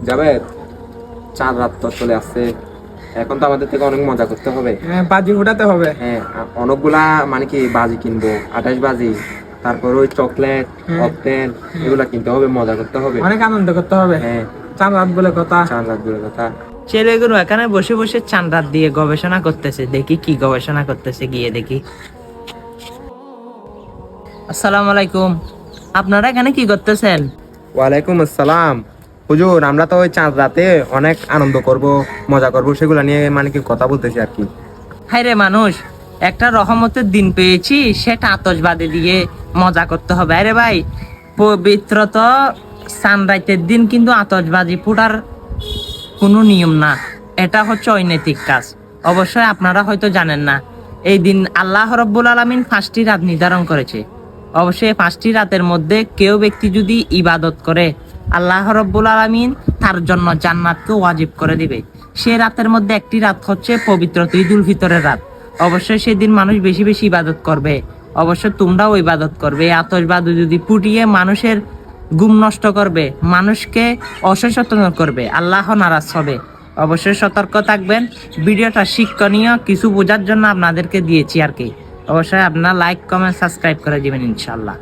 যাবে, চাঁদ রাত তো চলে আসছে, এখন তো আমাদের থেকে অনেক মজা করতে হবে। হ্যাঁ, বাজি ফুটাতে হবে। হ্যাঁ, অনেকগুলা মানে কি বাজি কিনবো, 28 বাজি, তারপর ওই চকলেট, হ্যাঁ। অকটেন, এগুলা কিনতে হবে, মজা করতে হবে। অনেক আনন্দ করতে হবে। হ্যাঁ, চাঁদ রাত বলে কথা। চাঁদ রাত বলে কথা। ছেলেগুলো এখানে বসে বসে চাঁদ রাত দিয়ে গবেষণা করতেছে, দেখি কি গবেষণা করতেছে, গিয়ে দেখি। আসসালামু আলাইকুম, আপনারা এখানে কি করতেছেন? ওয়ালাইকুম আসসালাম। হুজুর, আমরা তো ওই চাঁদ রাতে অনেক আনন্দ করব, মজা করব, সেগুলা নিয়ে মানে কি কথা বলতেছি আর কি। হায় রে মানুষ, একটা রহমতের দিন পেয়েছি, সেটা আতশবাজি দিয়ে মজা করতে হবে। আরে ভাই, পবিত্র তো সানরাইজের দিন, কিন্তু আতশবাজি ফুটার কোনো নিয়ম না, এটা হচ্ছে অনৈতিক কাজ। অবশ্যই আপনারা হয়তো জানেন না, এই দিন আল্লাহ রাব্বুল আলামিন 5টি রাত নির্ধারণ করেছে। অবশ্যই 5টি রাতের মধ্যে কেউ ব্যক্তি যদি ইবাদত করে, আল্লাহ রাব্বুল আলামিন তার জন্য জান্নাতকে ওয়াজিব করে দিবে। সেই রাতের মধ্যে একটি রাত হচ্ছে পবিত্র ঈদুল ফিতরের রাত। অবশ্যই সেদিন মানুষ বেশি বেশি ইবাদত করবে। অবশ্যই তোমরাও ইবাদত করবে। এই আতশবাজি যদি ফুটিয়ে মানুষের ঘুম নষ্ট করবে, মানুষকে অসচেতন করবে, আল্লাহ নারাজ হবে। অবশ্যই সতর্ক থাকবেন। ভিডিওটা শিক্ষণীয় কিছু বোঝার জন্য আপনাদেরকে দিয়েছি আর কি। অবশ্যই আপনারা লাইক, কমেন্ট, সাবস্ক্রাইব করে দিবেন ইনশাআল্লাহ।